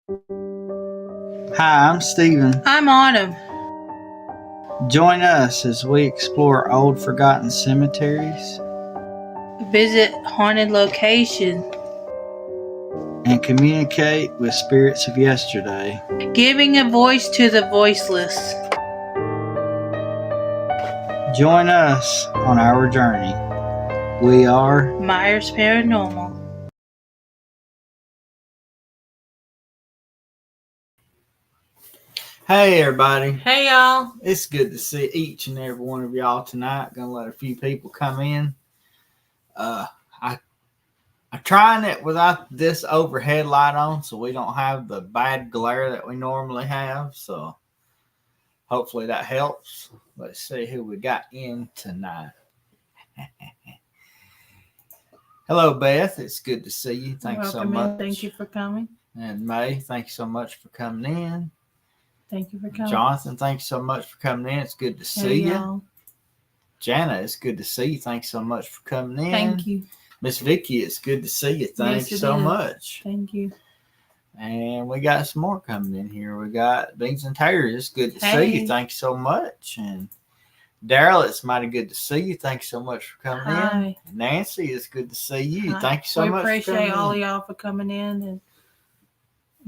Hi, I'm Steven. I'm Autumn. Join us as we explore old forgotten cemeteries Visit haunted locations, and communicate with spirits of yesterday. giving a voice to the voiceless. Join us on our journey. We are Myers Paranormal. Hey everybody. Hey y'all. It's good to see each and every one of y'all tonight. Gonna let a few people come in. I'm trying it without this overhead light on so we don't have the bad glare that we normally have. So hopefully that helps. Let's see who we got in tonight. Hello, Beth. It's good to see you. Thanks so much. Thank you for coming. And May, thanks so much for coming in. Thank you for coming. Jonathan, thanks so much for coming in. It's good to see you. Jana, it's good to see you. Thanks so much for coming in. Thank you. Miss Vicky, it's good to see you. Thanks so much. Thank you. And we got some more coming in here. We got Beans and Taters. It's good to see you. Thanks so much. And Daryl, it's mighty good to see you. Thanks so much for coming in. Nancy, it's good to see you. Thank you so much. We appreciate all of y'all for coming in and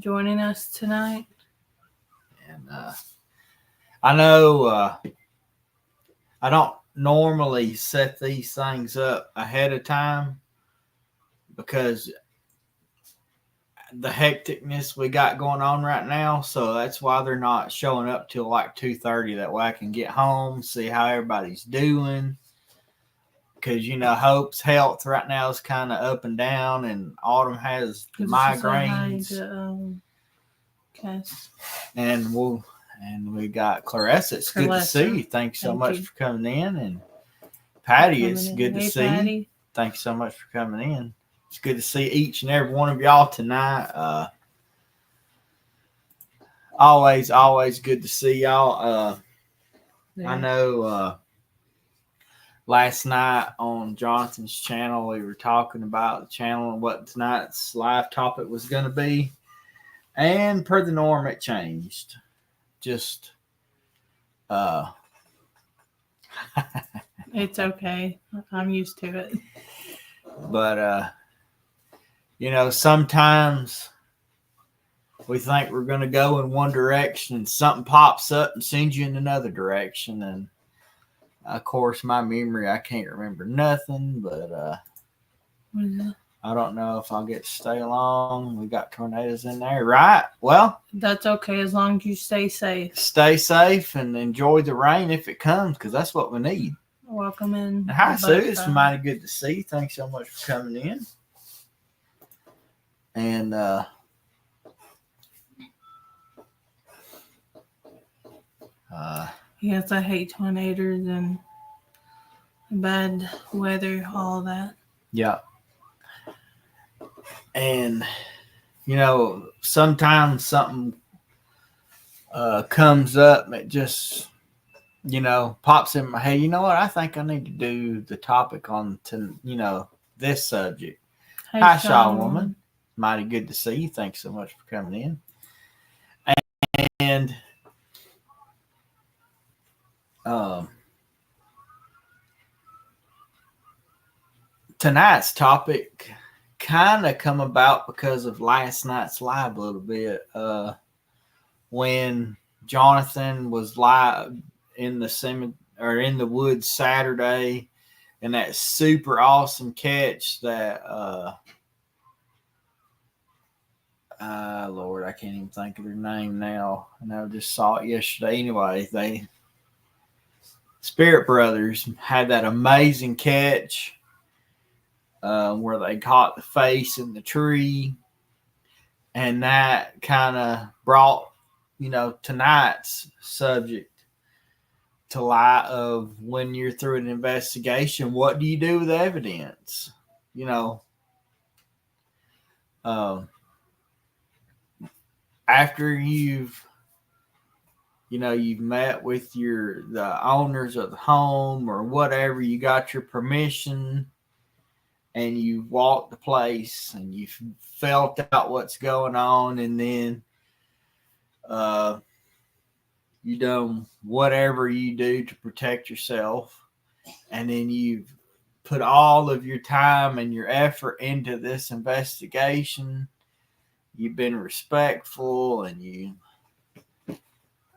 joining us tonight. And I know I don't normally set these things up ahead of time because the hecticness we got going on right now. So that's why they're not showing up till like 2:30. That way I can get home, see how everybody's doing. Because, Hope's health right now is kind of up and down, and Autumn has migraines. And we got Clarissa. It's good to see you. Thanks so much for coming in. And Patty, it's good to see you. Thanks so much for coming in. It's good to see each and every one of y'all tonight. Always good to see y'all. I know last night on Jonathan's channel, we were talking about the channel and what tonight's live topic was going to be. And per the norm, it changed. Just it's okay. I'm used to it. But sometimes we think we're going to go in one direction and something pops up and sends you in another direction. And of course, my memory, I can't remember nothing, but I don't know if I'll get to stay long. We got tornadoes in there, right? Well, that's okay as long as you stay safe. Stay safe and enjoy the rain if it comes, because that's what we need. Welcome in. And hi, Sue. It's mighty good to see you. Thanks so much for coming in. And yes, I hate tornadoes and bad weather, all that. Yeah. And sometimes something comes up, it just pops in my head. You know what? I think I need to do the topic on this subject. Hey, hi, Shaw Woman. Mighty good to see you. Thanks so much for coming in. And tonight's topic kind of come about because of last night's live a little bit. When Jonathan was live in the cemetery or in the woods Saturday, and that super awesome catch that Lord, I can't even think of their name now. And I just saw it yesterday. Anyway, Spirit Brothers had that amazing catch where they caught the face in the tree, and that kind of brought tonight's subject to light of when you're through an investigation, what do you do with evidence? After you've met with the owners of the home or whatever, you got your permission, and you walked the place and you felt out what's going on, and then you done whatever you do to protect yourself, and then you've put all of your time and your effort into this investigation. You've been respectful, and you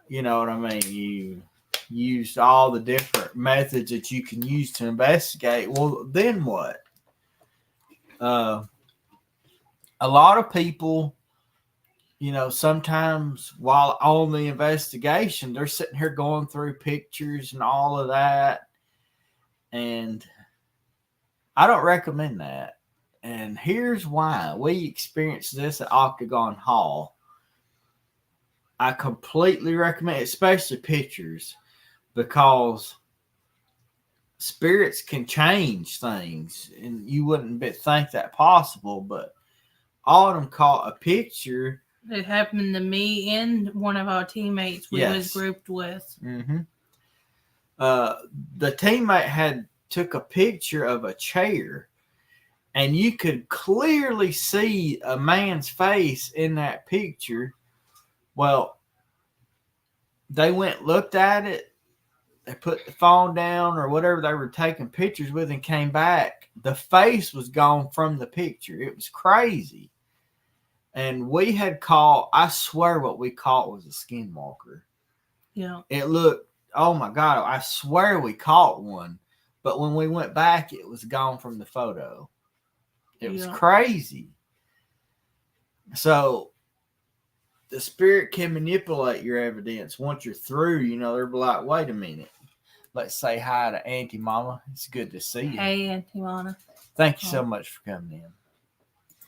know what I mean, you used all the different methods that you can use to investigate. Well, then what? A lot of people, sometimes while on the investigation, they're sitting here going through pictures and all of that. And I don't recommend that. And here's why. We experienced this at Octagon Hall. I completely recommend, especially pictures, because spirits can change things, and you wouldn't think that possible. But Autumn caught a picture. It happened to me and one of our teammates we was grouped with. Mm-hmm. The teammate took a picture of a chair, and you could clearly see a man's face in that picture. Well, they went, looked at it, they put the phone down or whatever they were taking pictures with, and came back. The face was gone from the picture. It was crazy. And we had caught, I swear what we caught was a skinwalker. Yeah. It looked, oh my God, I swear we caught one. But when we went back, it was gone from the photo. It was crazy. So the spirit can manipulate your evidence once you're through. They'll be like, wait a minute. Let's say hi to Auntie Mama. It's good to see you. Hey, Auntie Mama. Thank you so much for coming in.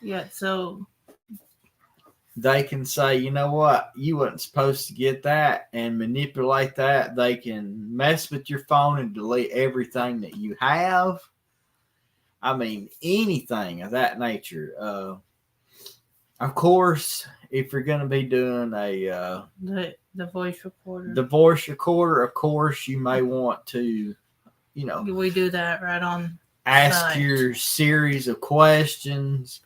Yeah, so they can say, you know what, you wasn't supposed to get that, and manipulate that. They can mess with your phone and delete everything that you have. I mean, anything of that nature. Of course, if you're going to be doing the voice recorder, of course, you may want to, we do that right on ask site. Your series of questions.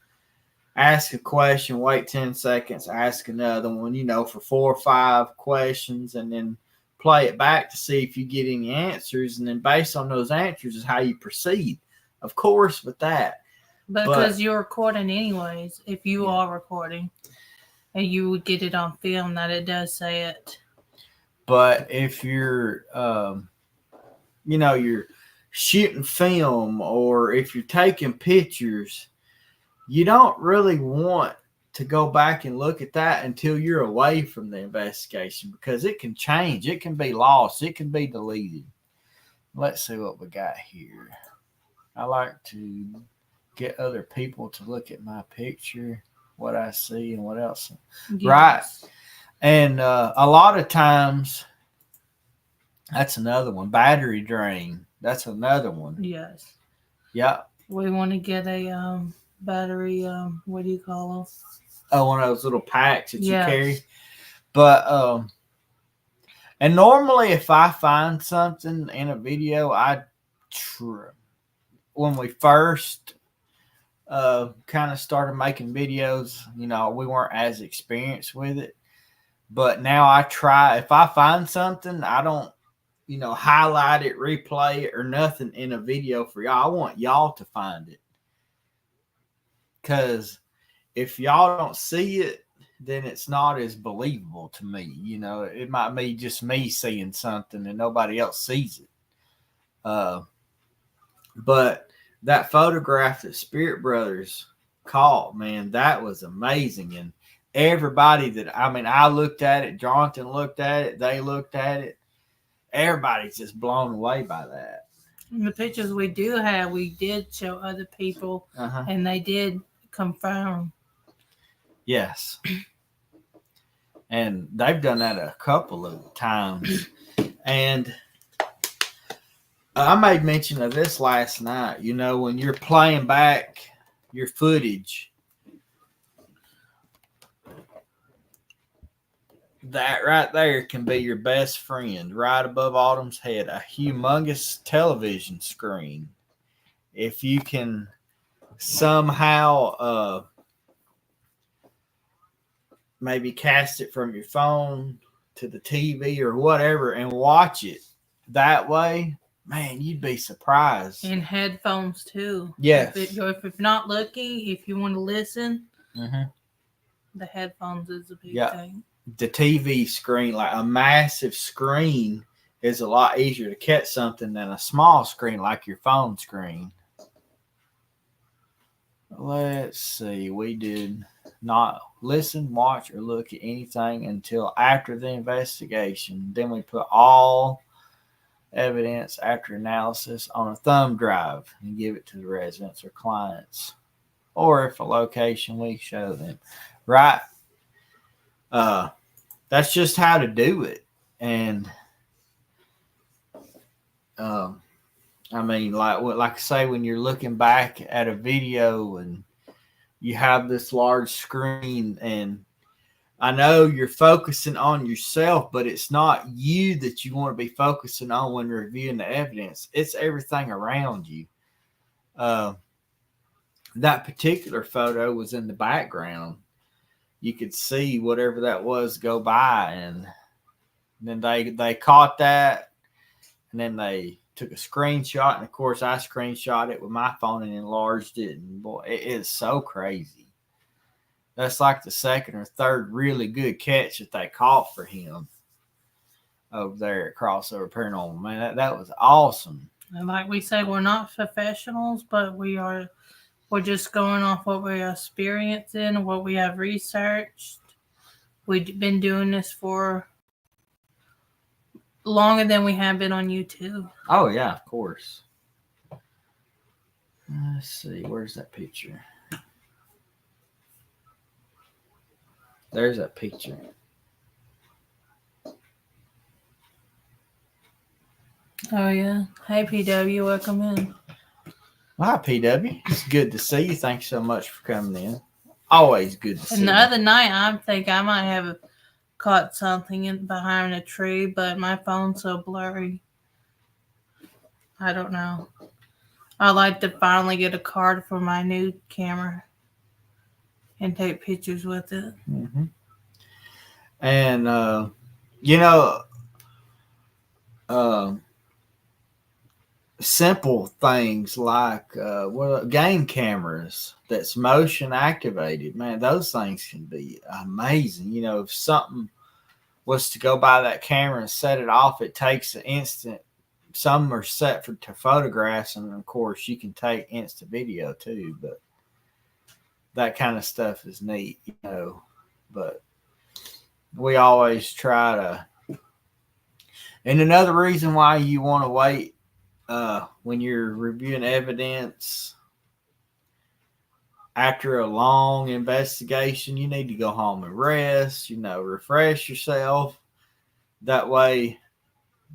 Ask a question, wait 10 seconds, ask another one, for 4 or 5 questions, and then play it back to see if you get any answers. And then based on those answers is how you proceed. Of course, with that. But because you're recording anyways, if you are recording, and you would get it on film that it does say it. But if you're, you're shooting film, or if you're taking pictures, you don't really want to go back and look at that until you're away from the investigation, because it can change. It can be lost. It can be deleted. Let's see what we got here. I like to get other people to look at my picture, what I see and what else. Yes. Right. And a lot of times, that's another one. Battery drain. That's another one. Yes. Yeah. We want to get a battery, what do you call them? Oh, one of those little packs that you carry. But and normally if I find something in a video, when we first kind of started making videos, we weren't as experienced with it. But now I try, if I find something, I don't highlight it, replay it, or nothing in a video for y'all. I want y'all to find it. Because if y'all don't see it, then it's not as believable to me. It might be just me seeing something and nobody else sees it. But that photograph that Spirit Brothers caught, man, that was amazing. And everybody I looked at it, Jonathan looked at it, they looked at it. Everybody's just blown away by that. And the pictures we do have, we did show other people, and they did confirm. Yes. And they've done that a couple of times. And I made mention of this last night. When you're playing back your footage, that right there can be your best friend. Right above Autumn's head, a humongous television screen. If you can somehow maybe cast it from your phone to the TV or whatever and watch it that way, man, you'd be surprised. And headphones too. Yes. If you're not looking, if you want to listen, Mm-hmm. the headphones is a big Yeah. thing. The TV screen, like a massive screen, is a lot easier to catch something than a small screen like your phone screen. Let's see. We did not listen, watch, or look at anything until after the investigation. Then we put all evidence after analysis on a thumb drive and give it to the residents or clients. Or if a location, we show them. Right? That's just how to do it. And I mean, like I say, when you're looking back at a video and you have this large screen, and I know you're focusing on yourself, but it's not you that you want to be focusing on when reviewing the evidence. It's everything around you. That particular photo was in the background. You could see whatever that was go by, and then they caught that, and then they took a screenshot, and of course I screenshot it with my phone and enlarged it, and boy, it is so crazy. That's like the second or third really good catch that they caught for him over there at Crossover Paranormal. Man, that was awesome. And like we say, we're not professionals, but we're just going off what we're experiencing, what we have researched. We've been doing this for longer than we have been on YouTube. Oh yeah, of course. Let's see, where's that picture? There's that picture. Oh yeah. Hey PW, welcome in. Hi PW. It's good to see you. Thanks so much for coming in. Always good to see you. And the other night I think I might have caught something behind a tree, but my phone's so blurry. I don't know. I'd like to finally get a card for my new camera and take pictures with it. Mm-hmm. And you know, simple things like game cameras that's motion activated, man, those things can be amazing. You know, if something was to go by that camera and set it off, it takes an instant. Some are set to photographs, and of course you can take instant video too, but that kind of stuff is neat, you know. But we always try to, and another reason why you want to wait when you're reviewing evidence after a long investigation, you need to go home and rest, you know, refresh yourself. That way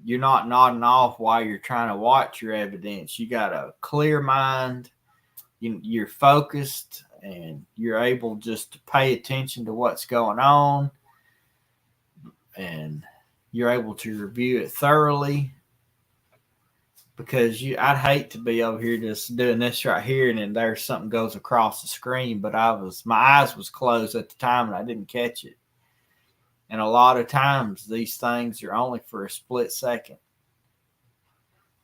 you're not nodding off while you're trying to watch your evidence. You got a clear mind, you're focused, and you're able just to pay attention to what's going on, and you're able to review it thoroughly. Because I'd hate to be over here just doing this right here, and then there's something goes across the screen, but my eyes was closed at the time and I didn't catch it. And a lot of times these things are only for a split second.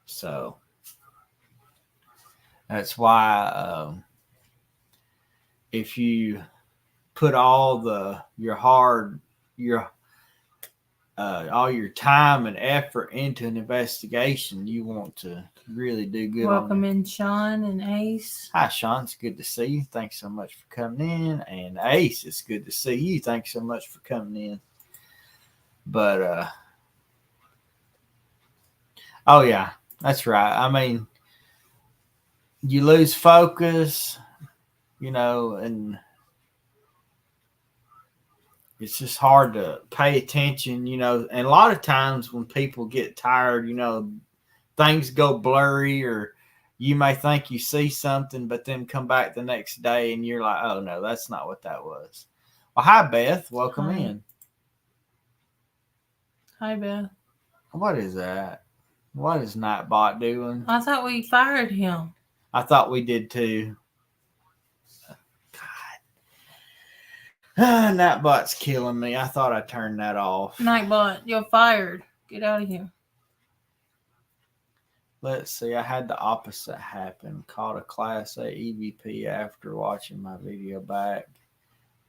So that's why if you put all your time and effort into an investigation, you want to really do good. Welcome in, Sean and Ace. Hi, Sean. It's good to see you. Thanks so much for coming in. And Ace, it's good to see you. Thanks so much for coming in. But, oh, yeah, that's right. I mean, you lose focus, you know, and it's just hard to pay attention, you know. And a lot of times when people get tired, you know, things go blurry, or you may think you see something, but then come back the next day and you're like, oh, no, that's not what that was. Well, hi, Beth. Welcome in. Hi, Beth. What is that? What is Nightbot doing? I thought we fired him. I thought we did too. Nightbot's killing me. I thought I turned that off. Nightbot, you're fired. Get out of here. Let's see. I had the opposite happen. Caught a Class A EVP after watching my video back.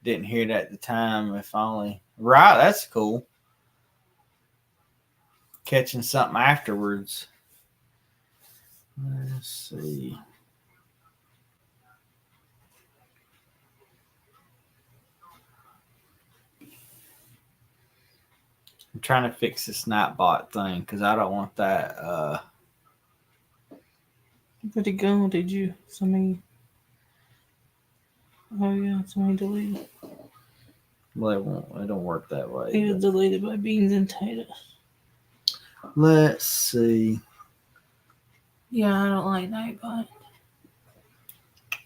Didn't hear it at the time. If only. Right, that's cool. Catching something afterwards. Let's see. I'm trying to fix this Nightbot thing because I don't want that. Where'd it go? Did you? Somebody. Oh, yeah, somebody deleted it. Well, it don't work that way. It was deleted by Beans and Taters. Let's see. Yeah, I don't like Nightbot.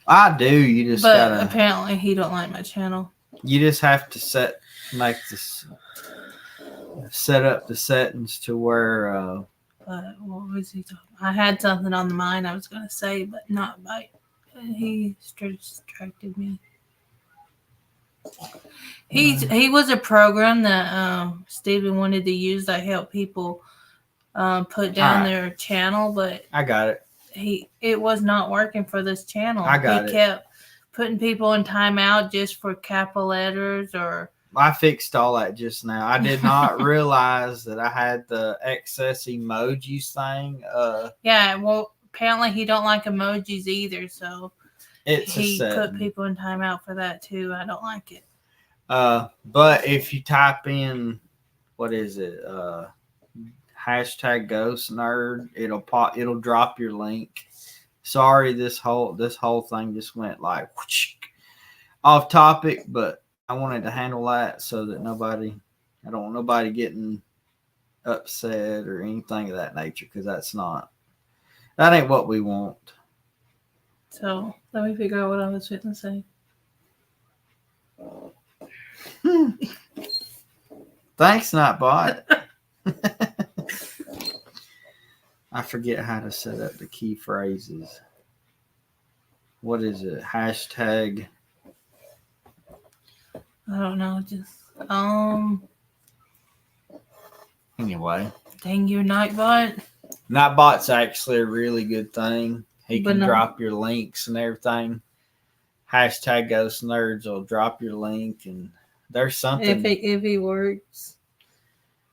I do. You just But gotta. apparently he don't like my channel. You just have to set up the settings to where. But what was he talking? I had something on the mind I was gonna say, but not by. He distracted me. He was a program that Steven wanted to use that helped people put down their channel, but I got it. It was not working for this channel. I got he it. kept putting people in timeout just for capital letters or. I fixed all that just now. I did not realize that I had the excess emojis thing. Yeah, well, apparently he don't like emojis either, so he put people in timeout for that too. I don't like it. But if you type in, what is it? Hashtag Ghost Nerd, it'll drop your link. Sorry, this whole thing just went like whoosh, off topic, but I wanted to handle that so that I don't want nobody getting upset or anything of that nature because that ain't what we want. So let me figure out what I was going to say. Thanks, Nightbot. I forget how to set up the key phrases. What is it? Hashtag. I don't know. Just Anyway. Dang you, Nightbot. Nightbot's actually a really good thing. He can drop your links and everything. Hashtag Ghost Nerds will drop your link, and there's something. If he works.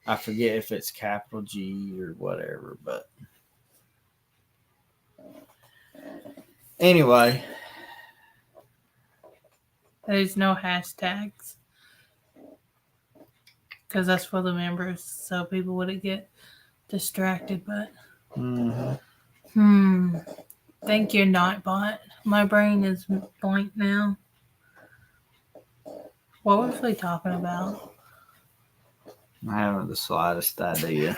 I forget if it's capital G or whatever, but anyway. There's no hashtags. Because that's for the members, so people wouldn't get distracted, but Thank you, Nightbot. My brain is blank now. What was we talking about? I haven't the slightest idea.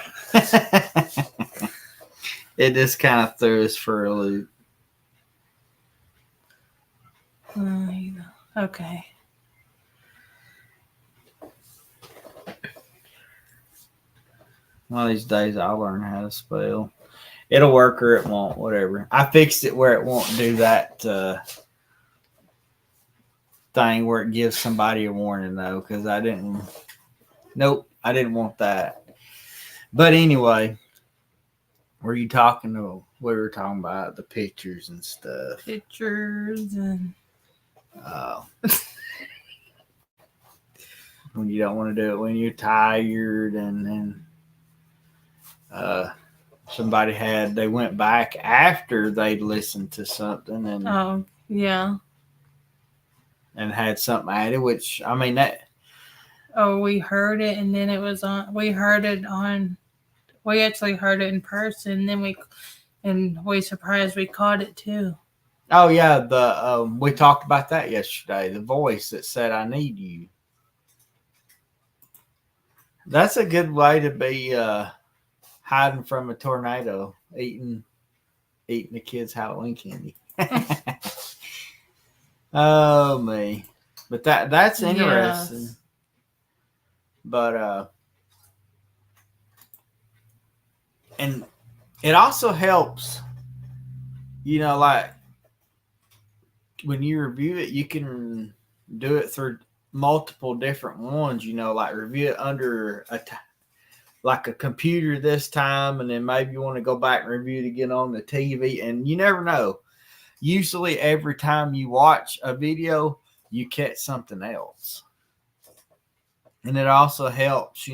It just kind of threw us for a loop. Okay. One of these days I'll learn how to spell. It'll work or it won't, whatever. I fixed it where it won't do that thing where it gives somebody a warning, though, because I didn't want that. But anyway, were you talking to, we were talking about the pictures and stuff. Pictures and... when you don't want to do it when you're tired and somebody they went back after they'd listened to something and and had something added, which I mean that we heard it and then it was on we actually heard it in person, then we surprised we caught it too. Oh yeah, we talked about that yesterday, the voice that said I need you. That's a good way to be hiding from a tornado, eating the kids' Halloween candy. Oh me. But that's interesting. Yes. But and it also helps, like when you review it, you can do it through multiple different ones, like review it under like a computer this time, and then maybe you want to go back and review it again on the TV, and you never know. Usually every time you watch a video, you catch something else. And it also helps,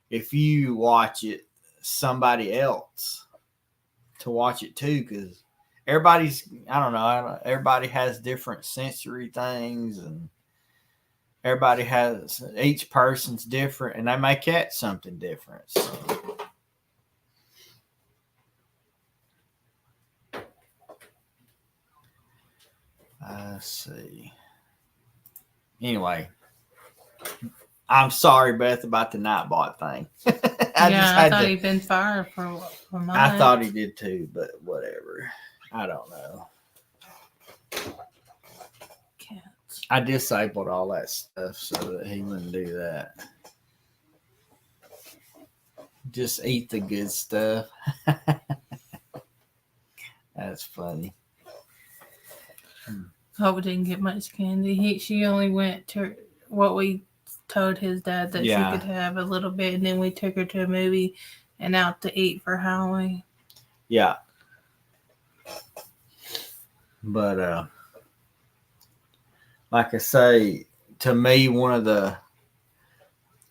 if you watch it, somebody else to watch it too, because I don't know, everybody has different sensory things, and each person's different, and they may catch something different. So. Let's see. Anyway, I'm sorry, Beth, about the Nightbot thing. I thought he'd been fired for months. I thought he did too, but whatever. I don't know. Cats. I disabled all that stuff so that he wouldn't do that. Just eat the good stuff. That's funny. Hope didn't get much candy. She only went to what we told his dad that she could have a little bit, and then we took her to a movie and out to eat for Halloween. Yeah. But like I say, to me, one of the,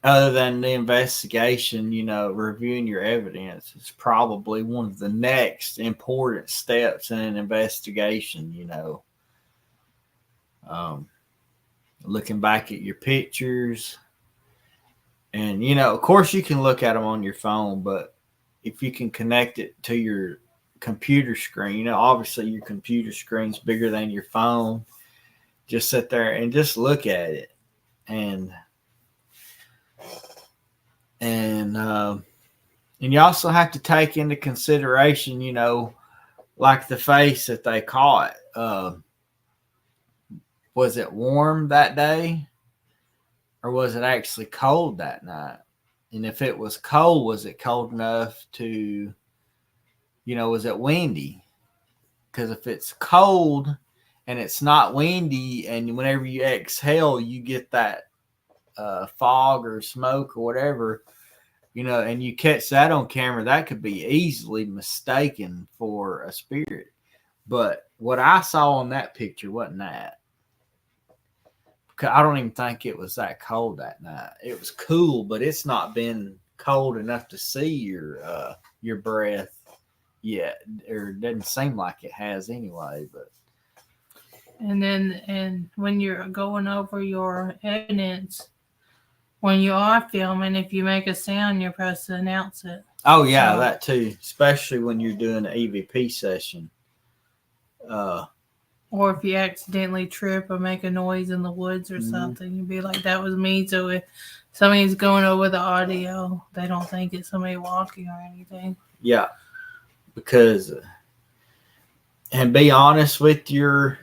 other than the investigation, reviewing your evidence is probably one of the next important steps in an investigation, looking back at your pictures. And, of course you can look at them on your phone, but if you can connect it to your computer screen, obviously your computer screen's bigger than your phone. Just sit there and just look at it. And you also have to take into consideration, like the face that they caught. Was it warm that day, or was it actually cold that night? And if it was cold, was it cold enough to, was it windy? Because if it's cold and it's not windy, and whenever you exhale, you get that fog or smoke or whatever, and you catch that on camera, that could be easily mistaken for a spirit. But what I saw on that picture wasn't that. I don't even think it was that cold that night. It was cool, but it's not been cold enough to see your breath yet, or it doesn't seem like it has anyway. But and when you're going over your evidence, when you are filming, if you make a sound, you're supposed to announce it. Oh yeah, that too, especially when you're doing an EVP session. Or if you accidentally trip or make a noise in the woods or something, you'd be like, that was me. So if somebody's going over the audio, they don't think it's somebody walking or anything. Yeah. Because, and be honest with your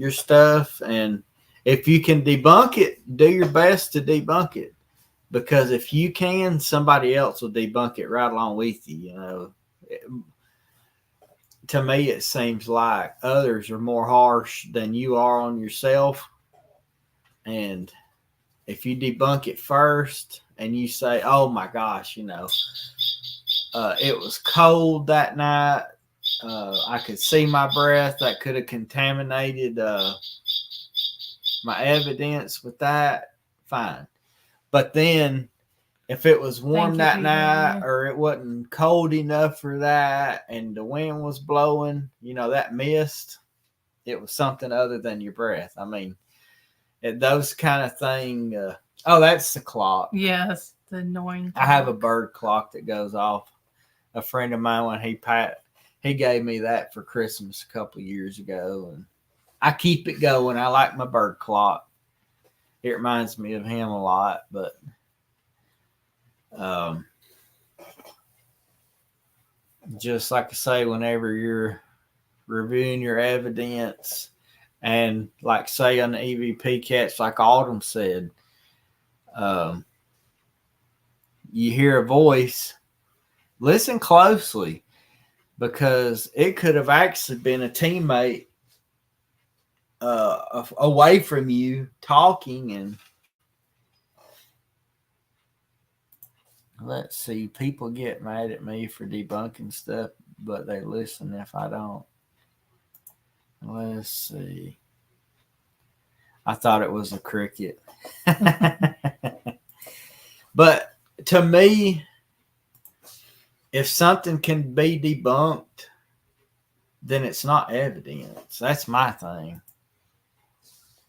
stuff. And if you can debunk it, do your best to debunk it. Because if you can, somebody else will debunk it right along with you, to me, it seems like others are more harsh than you are on yourself. And if you debunk it first and you say, oh my gosh, it was cold that night. I could see my breath. That could have contaminated my evidence with that. Fine. But then if it was warm that night, or it wasn't cold enough for that, and the wind was blowing, that mist, it was something other than your breath. I mean, those kind of things. That's the clock. Yes, the annoying clock. I have a bird clock that goes off. A friend of mine, when he gave me that for Christmas a couple of years ago, and I keep it going. I like my bird clock. It reminds me of him a lot, but just like I say, whenever you're reviewing your evidence, and like say on the EVP cats, like Autumn said, you hear a voice, listen closely, because it could have actually been a teammate away from you talking. And let's see, people get mad at me for debunking stuff, but they listen if I don't. Let's see. I thought it was a cricket. But to me, if something can be debunked, then it's not evidence. That's my thing.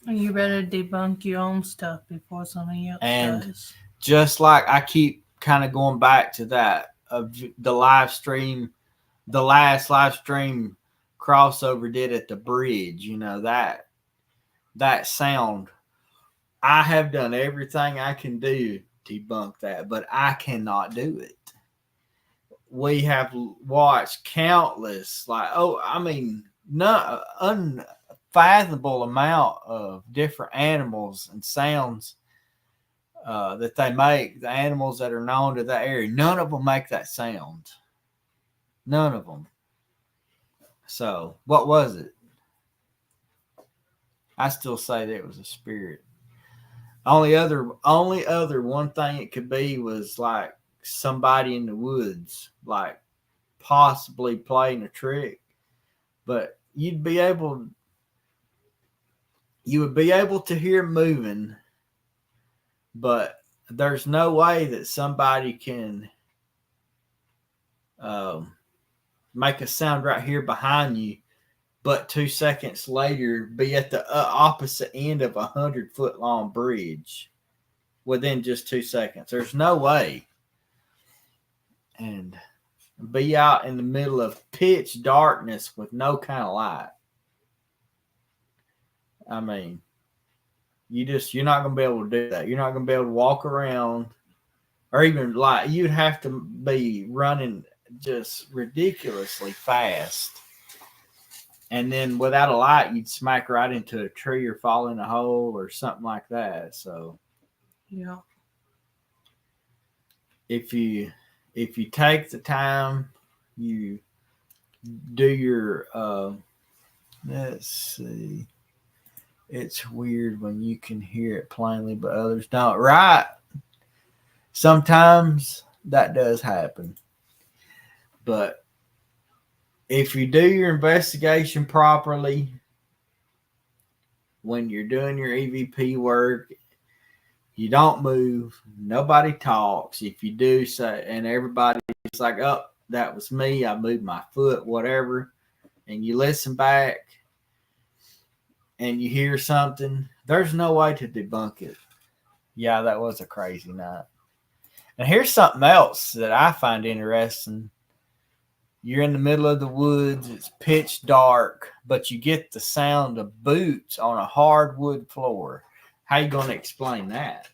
You better debunk your own stuff before somebody else does. Just like I keep kind of going back to that of the live stream, the last live stream crossover did at the bridge, that sound. I have done everything I can do to debunk that, but I cannot do it. We have watched countless, unfathomable amount of different animals and sounds that they make, the animals that are known to that area. None of them make that sound. None of them. So, what was it? I still say that it was a spirit. Only other one thing it could be was like somebody in the woods, like possibly playing a trick. But you would be able to hear moving, but there's no way that somebody can make a sound right here behind you, but 2 seconds later be at the opposite end of 100-foot long bridge within just 2 seconds. There's no way. And be out in the middle of pitch darkness with no kind of light. I mean, you're not going to be able to do that. You're not going to be able to walk around, or even like you'd have to be running just ridiculously fast. And then without a light, you'd smack right into a tree or fall in a hole or something like that. So, yeah. If you take the time, you do your let's see. It's weird when you can hear it plainly, but others don't. Right? Sometimes that does happen. But if you do your investigation properly, when you're doing your EVP work, you don't move. Nobody talks. If you do say, and everybody's like, oh, that was me. I moved my foot, whatever. And you listen back and you hear something, there's no way to debunk it. Yeah, that was a crazy night. And here's something else that I find interesting. You're in the middle of the woods. It's pitch dark, but you get the sound of boots on a hardwood floor. How you going to explain that?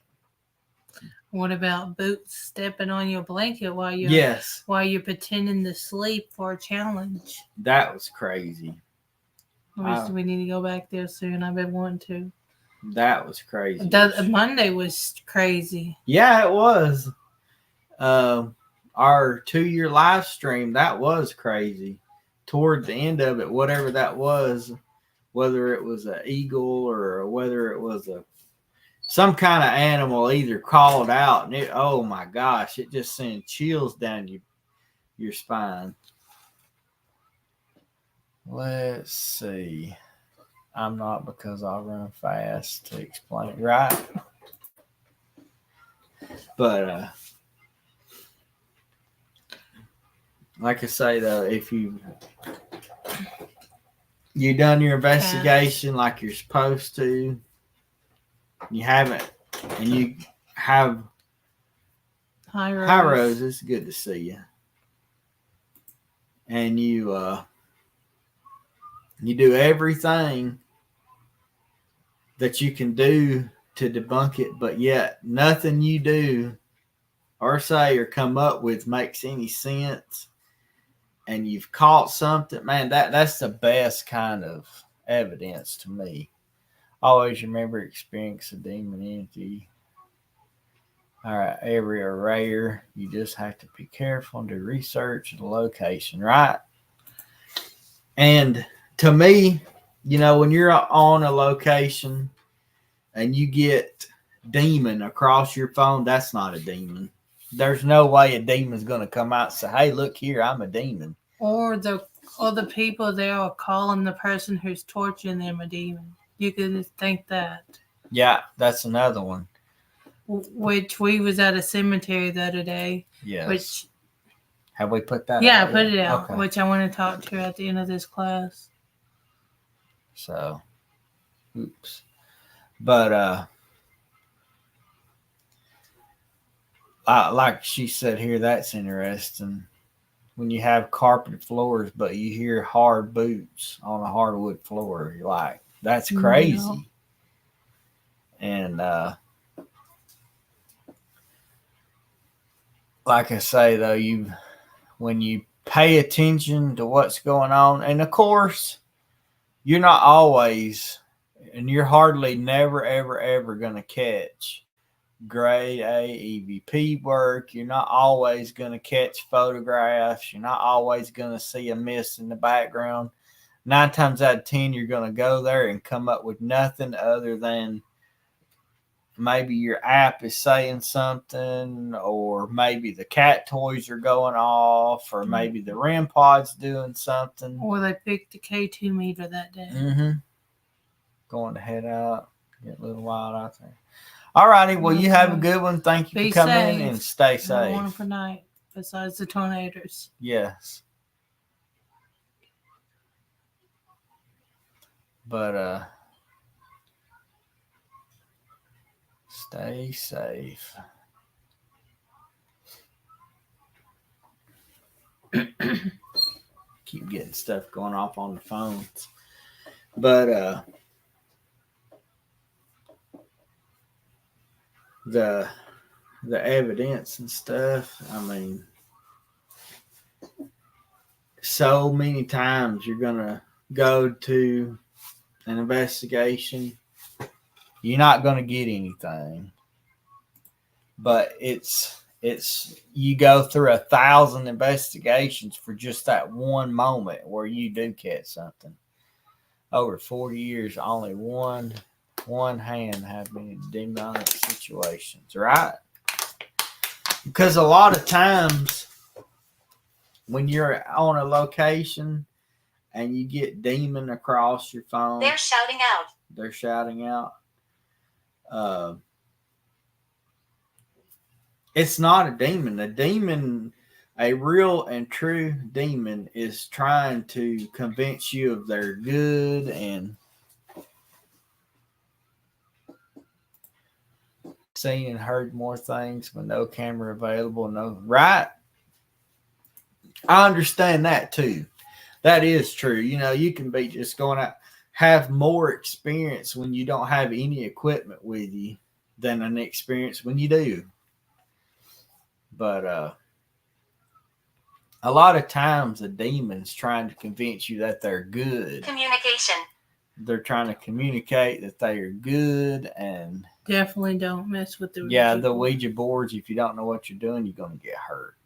What about boots stepping on your blanket while you're pretending to sleep for a challenge? That was crazy. We need to go back there soon. I've been wanting to. That was crazy. Monday was crazy. Yeah, it was. Our 2-year live stream, that was crazy. Toward the end of it, whatever that was, whether it was an eagle or whether it was some kind of animal, either called out, and oh my gosh, it just sent chills down your spine. Let's see. I'm not, because I'll run fast to explain it, right? But like I say though, if you done your investigation like you're supposed to, you haven't, and you have Hi Rose, it's good to see you. And you do everything that you can do to debunk it, but yet nothing you do or say or come up with makes any sense, and you've caught something, man, that's the best kind of evidence to me. Always remember experience a demon entity. All right, area rare. You just have to be careful and do research the location, right? And to me, when you're on a location and you get demon across your phone, that's not a demon. There's no way a demon's going to come out and say, hey, look here, I'm a demon. Or the people there are calling the person who's torturing them a demon. You could think that. Yeah, that's another one. Which we was at a cemetery the other day. Yes. Which have we put that out? Yeah, I put it out. Okay. Which I want to talk to at the end of this class. So, oops. But like she said here, that's interesting. When you have carpeted floors, but you hear hard boots on a hardwood floor, you're like, that's crazy. No. And like I say, though, when you pay attention to what's going on, and of course, you're not always, and you're hardly never, ever, ever going to catch grade A EVP work. You're not always going to catch photographs. You're not always going to see a mist in the background. 9 times out of 10, you're going to go there and come up with nothing other than maybe your app is saying something, or maybe the cat toys are going off, or maybe the REM pod's doing something. Or they picked the K2 meter that day. Mm-hmm. Going to head out, get a little wild out there. All righty. Well, you have a good one. Thank you for coming in and stay safe. Wonderful night, besides the tornadoes. Yes. But stay safe. Keep getting stuff going off on the phones. But the evidence and stuff, I mean, so many times you're gonna go to an investigation, you're not gonna get anything, but it's you go through 1,000 investigations for just that one moment where you do catch something. Over 40 years, only one hand have been in demonic situations, right? Because a lot of times when you're on a location and you get demon across your phone, they're shouting out. It's not a demon. A real and true demon is trying to convince you of their good and seen and heard more things with no camera available. Right? I understand that too. That is true. You can be just going out, have more experience when you don't have any equipment with you than an experience when you do. But a lot of times the demon's trying to convince you that they're good. Communication. They're trying to communicate that they are good, and definitely don't mess with the the Ouija boards. If you don't know what you're doing, you're going to get hurt.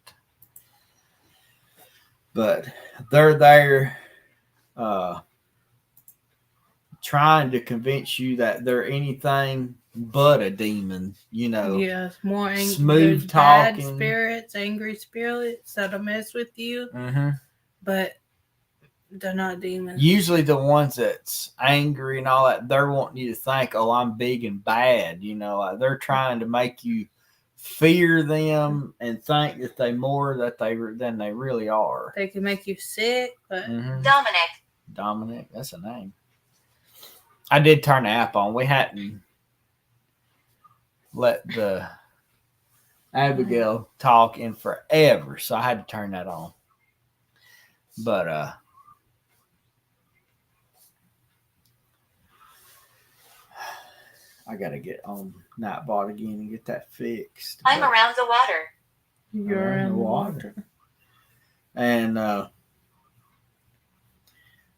But they're there trying to convince you that they're anything but a demon, Yes, more smooth talking. Bad spirits, angry spirits that'll mess with you. Mm-hmm. But they're not demons. Usually the ones that's angry and all that, they're wanting you to think, oh, I'm big and bad. Like they're trying to make you fear them and think that they're more than they really are. They can make you sick, but Dominic, that's a name. I did turn the app on. We hadn't let the Abigail talk in forever, so I had to turn that on. But I gotta get on Nightbot again and get that fixed. I'm around the water. You're in the water. And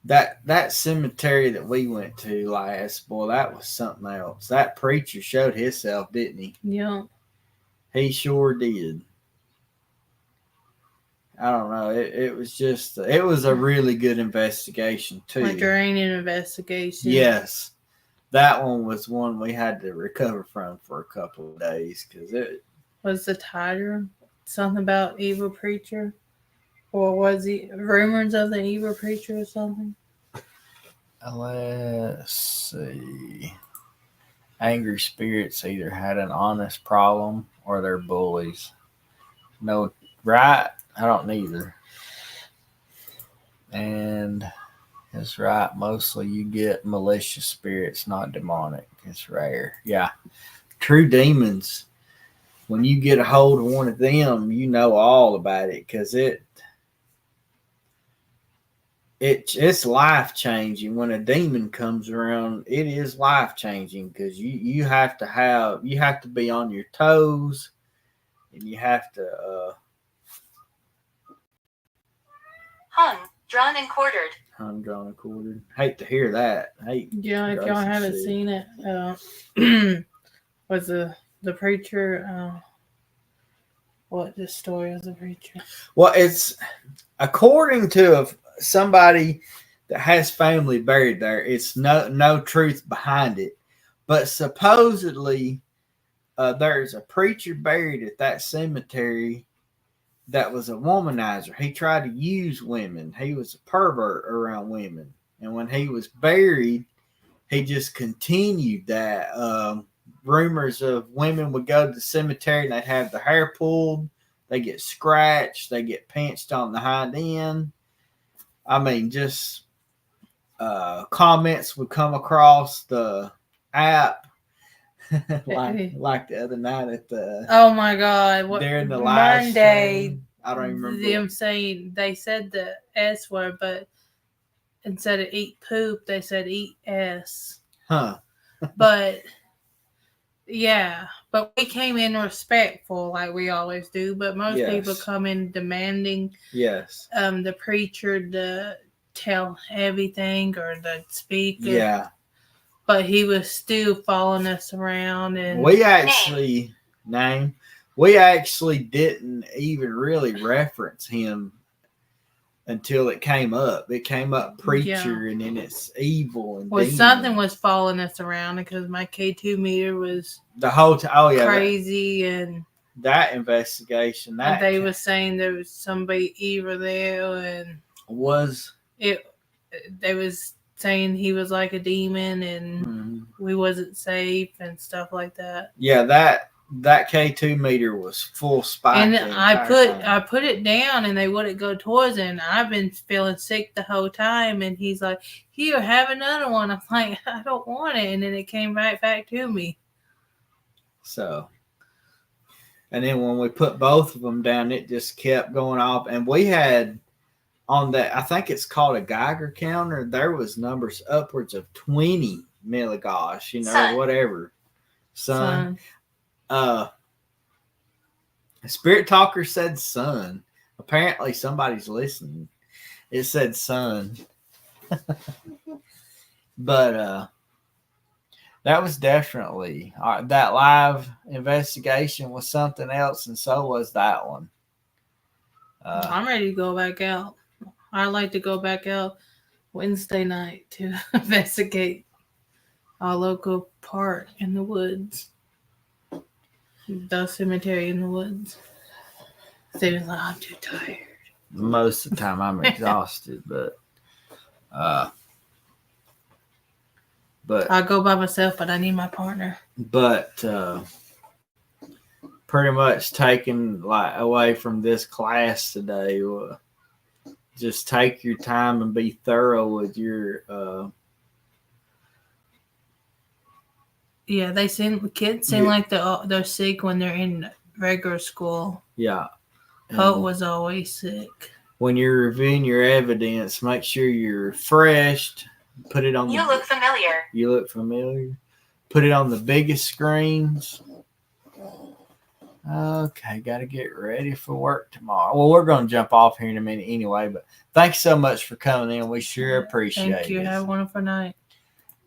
that cemetery that we went to last, boy, that was something else. That preacher showed himself, didn't he? Yeah. He sure did. I don't know. It was just, it was a really good investigation too. A draining investigation. Yes. That one was one we had to recover from for a couple of days because it was the title something about evil preacher, or was he rumors of the evil preacher or something? Let's see. Angry spirits either had an honest problem or they're bullies. No, right? I don't neither. And it's right. Mostly you get malicious spirits, not demonic. It's rare. Yeah. True demons. When you get a hold of one of them, you know all about it because it's life changing. When a demon comes around, it is life changing because you have to be on your toes, and you have to hung, drawn and quartered. Hung, drawn, and quartered. Hate to hear that. Yeah, if y'all haven't seen it, was the preacher. What the story of the preacher? Well, it's according to somebody that has family buried there. It's no truth behind it, but supposedly there's a preacher buried at that cemetery that was a womanizer. He tried to use women. He was a pervert around women, and when he was buried, he just continued that. Rumors of women would go to the cemetery and they'd have their hair pulled, they get scratched, they get pinched on the hind end. I mean, just comments would come across the app like the other night at the. Oh my God! During the live Monday, I don't even remember them saying they said the S word, but instead of eat poop, they said eat S. Huh? But yeah, but we came in respectful like we always do. But most people come in demanding. Yes. The preacher to tell everything or the speaker. Yeah. But he was still following us around, and we actually didn't even really reference him until it came up. It came up preacher, and then it's evil and something was following us around because my K2 meter was the whole time. Oh yeah, crazy, and that investigation. That they were saying there was somebody evil there, and they was saying he was like a demon, and we wasn't safe and stuff like that. Yeah, that K2 meter was full spike. And I put it down and they wouldn't go towards it. And I've been feeling sick the whole time. And he's like, here, have another one. I'm like, I don't want it. And then it came right back to me. So, and then when we put both of them down, it just kept going off. And we had on that, I think it's called a Geiger counter. There was numbers upwards of 20 milligosh, whatever. Son. Spirit Talker said son. Apparently somebody's listening. It said son. But that was definitely that live investigation was something else, and so was that one. I'm ready to go back out. I like to go back out Wednesday night to investigate our local park in the woods. The cemetery in the woods. They was like, I'm too tired. Most of the time I'm exhausted, but I go by myself, but I need my partner. But pretty much taking away from this class today, just take your time and be thorough with your yeah, kids seem like they're sick when they're in regular school. Yeah. Hope was always sick. When you're reviewing your evidence, make sure you're refreshed. Put it on. You look familiar. You look familiar. Put it on the biggest screens. Okay, got to get ready for work tomorrow. Well, we're going to jump off here in a minute anyway, but thanks so much for coming in. We sure appreciate it. Thank you. Have a wonderful night.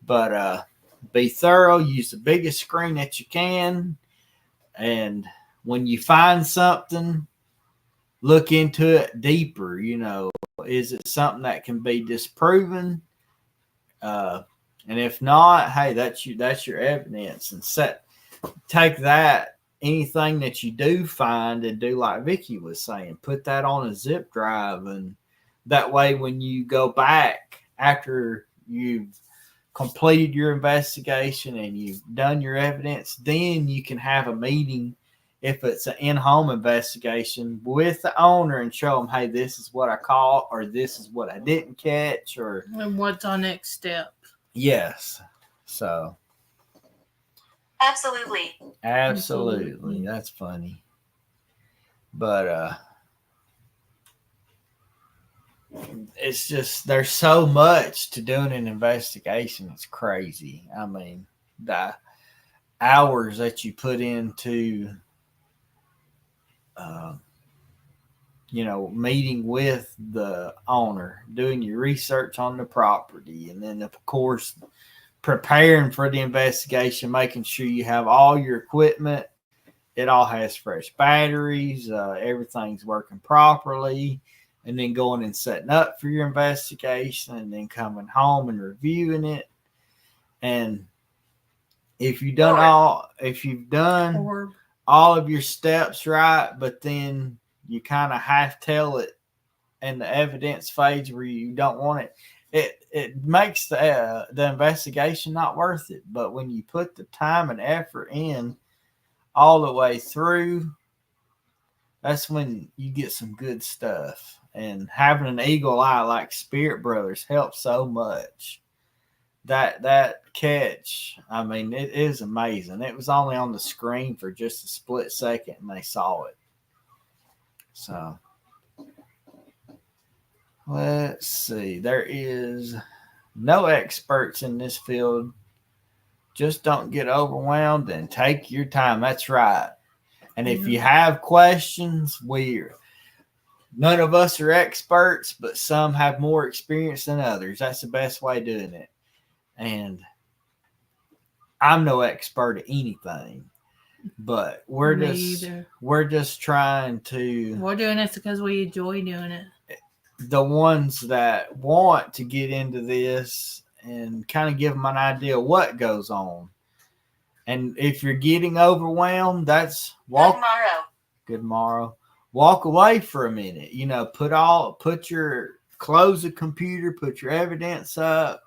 But be thorough. Use the biggest screen that you can. And when you find something, look into it deeper. Is it something that can be disproven? And if not, hey, that's your evidence, and take that, anything that you do find, and do like Vicky was saying, put that on a zip drive, and that way when you go back after you've completed your investigation and you've done your evidence, then you can have a meeting if it's an in-home investigation with the owner and show them, hey, this is what I caught, or this is what I didn't catch, or And what's our next step? yes. So Absolutely. absolutely, that's funny. But it's just, there's so much to doing an investigation. It's crazy. I mean, the hours that you put into uh, meeting with the owner, doing your research on the property, and then of course preparing for the investigation, making sure you have all your equipment, it all has fresh batteries, everything's working properly, and then going and setting up for your investigation, and then coming home and reviewing it. And if you've done all of your steps right, but then you kind of half tell it in the evidence phase where you don't want it makes the investigation not worth it. But when you put the time and effort in all the way through, that's when you get some good stuff. And having an eagle eye like Spirit Brothers helps so much. That catch, I mean, it is amazing. It was only on the screen for just a split second and they saw it. So let's see. There is no experts in this field. Just don't get overwhelmed and take your time. That's right. And if you have questions, none of us are experts, but some have more experience than others. That's the best way of doing it. And I'm no expert at anything, but we're just trying to. We're doing this because we enjoy doing it. The ones that want to get into this and kind of give them an idea of what goes on. And if you're getting overwhelmed, that's good morrow. Walk away for a minute. Close the computer, put your evidence up.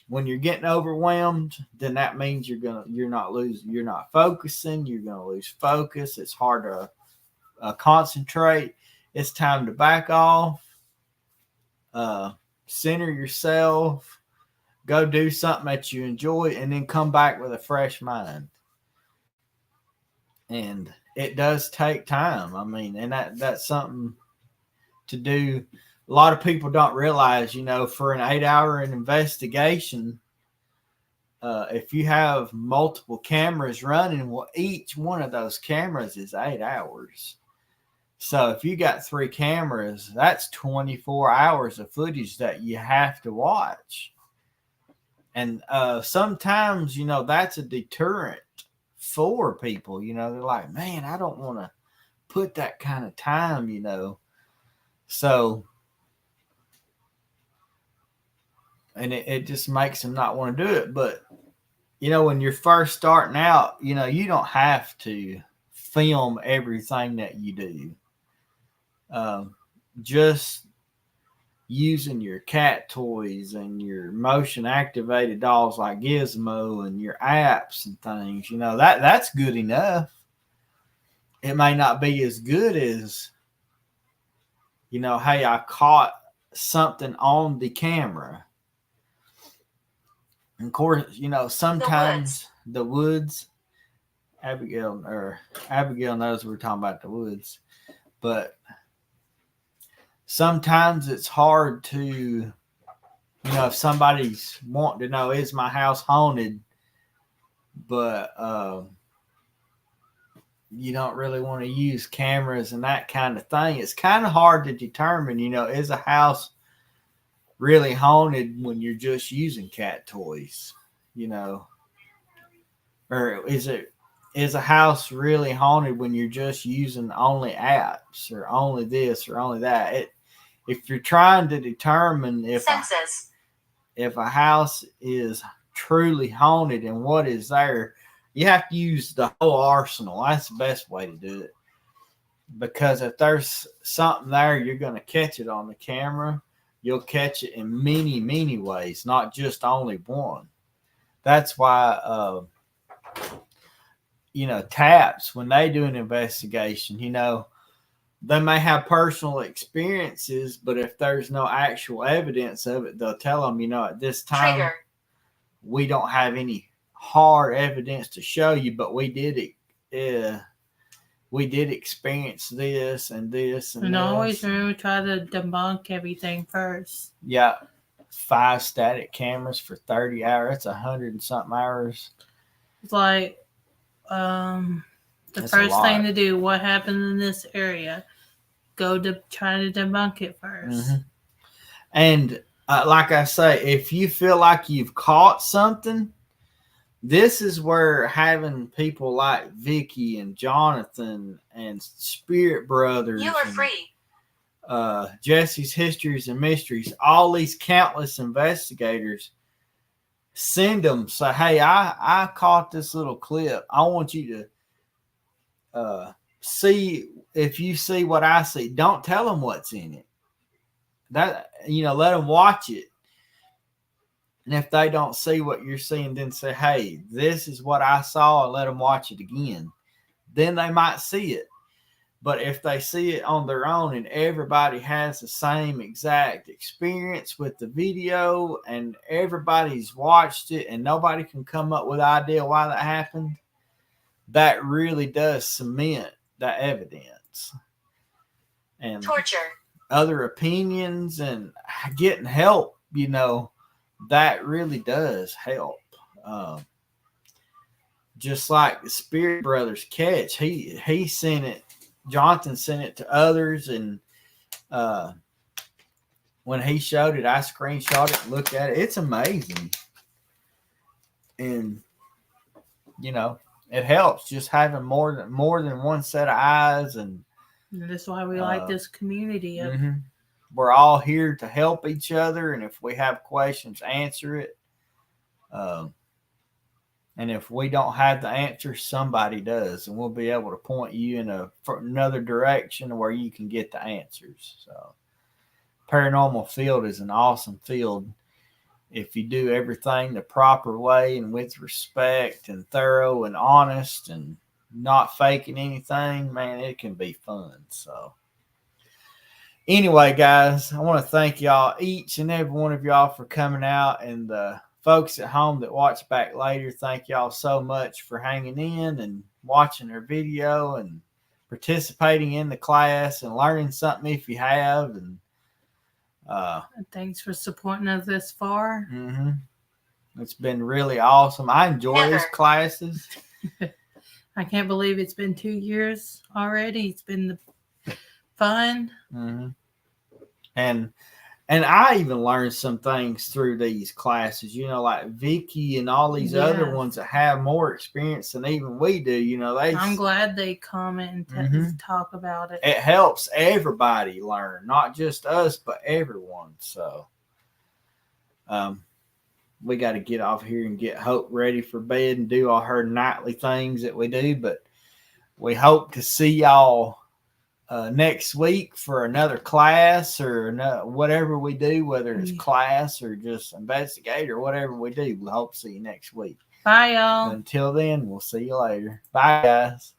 When you're getting overwhelmed, then that means you're not focusing. You're gonna lose focus. It's hard to concentrate. It's time to back off. Center yourself. Go do something that you enjoy, and then come back with a fresh mind. And it does take time. I mean, and that's something to do. A lot of people don't realize, for an 8-hour investigation, if you have multiple cameras running, well, each one of those cameras is 8 hours. So if you got 3 cameras, that's 24 hours of footage that you have to watch. And sometimes, that's a deterrent for people. They're like, man, I don't want to put that kind of time, So, and it just makes them not want to do it. But, when you're first starting out, you don't have to film everything that you do. Just using your cat toys and your motion activated dolls like Gizmo and your apps and things, that's good enough. It may not be as good as, hey, I caught something on the camera. And of course, sometimes the woods, Abigail knows we're talking about the woods, but sometimes it's hard to, if somebody's wanting to know, is my house haunted? But you don't really want to use cameras and that kind of thing. It's kind of hard to determine, is a house really haunted when you're just using cat toys, or is it is a house really haunted when you're just using only apps or only this or only that? If you're trying to determine Census. if a house is truly haunted and what is there, you have to use the whole arsenal. That's the best way to do it. Because if there's something there, you're going to catch it on the camera. You'll catch it in many, many ways, not just only one. That's why, TAPS, when they do an investigation, they may have personal experiences, but if there's no actual evidence of it, they'll tell them, at this time, Trigger. we don't have any hard evidence to show you, but we did experience this and this and And this. always remember, try to debunk everything first. Yeah. 5 static cameras for 30 hours. That's 100 and something hours. It's like the first thing to do, what happened in this area? Go to try to debunk it first. Mm-hmm. And like I say, if you feel like you've caught something, this is where having people like Vicky and Jonathan and Spirit Brothers, You are free. Jesse's Histories and Mysteries, all these countless investigators, send them, say, hey, I caught this little clip. I want you to see if you see what I see. Don't tell them what's in it. Let them watch it. And if they don't see what you're seeing, then say, hey, this is what I saw, and let them watch it again. Then they might see it. But if they see it on their own and everybody has the same exact experience with the video and everybody's watched it and nobody can come up with an idea why that happened, that really does cement that evidence. And Torture. Other opinions and getting help, that really does help. Just like the Spirit Brothers catch, he sent it. Jonathan sent it to others, and when he showed it, I screenshot it and looked at it. It's amazing, and it helps just having more than one set of eyes, and that's why we like this community. Mm-hmm. We're all here to help each other, and if we have questions, answer it. And if we don't have the answer, somebody does, and we'll be able to point you in another direction where you can get the answers. So, paranormal field is an awesome field. If you do everything the proper way and with respect and thorough and honest and not faking anything, man, it can be fun. So, anyway, guys, I want to thank y'all, each and every one of y'all, for coming out, and the folks at home that watch back later, thank y'all so much for hanging in and watching our video and participating in the class and learning something if you have. And thanks for supporting us this far. Mm-hmm. It's been really awesome. I enjoy these classes. I can't believe it's been 2 years already. It's been fun. Mm-hmm. And I even learned some things through these classes, like Vicky and all these other ones that have more experience than even we do. I'm glad they comment and talk about it. It helps everybody learn, not just us, but everyone. So we got to get off here and get Hope ready for bed and do all her nightly things that we do. But we hope to see y'all next week for another class or whatever we do, whether it's class or just investigate or whatever we do. We hope to see you next week. Bye, y'all. Until then, we'll see you later. Bye, guys.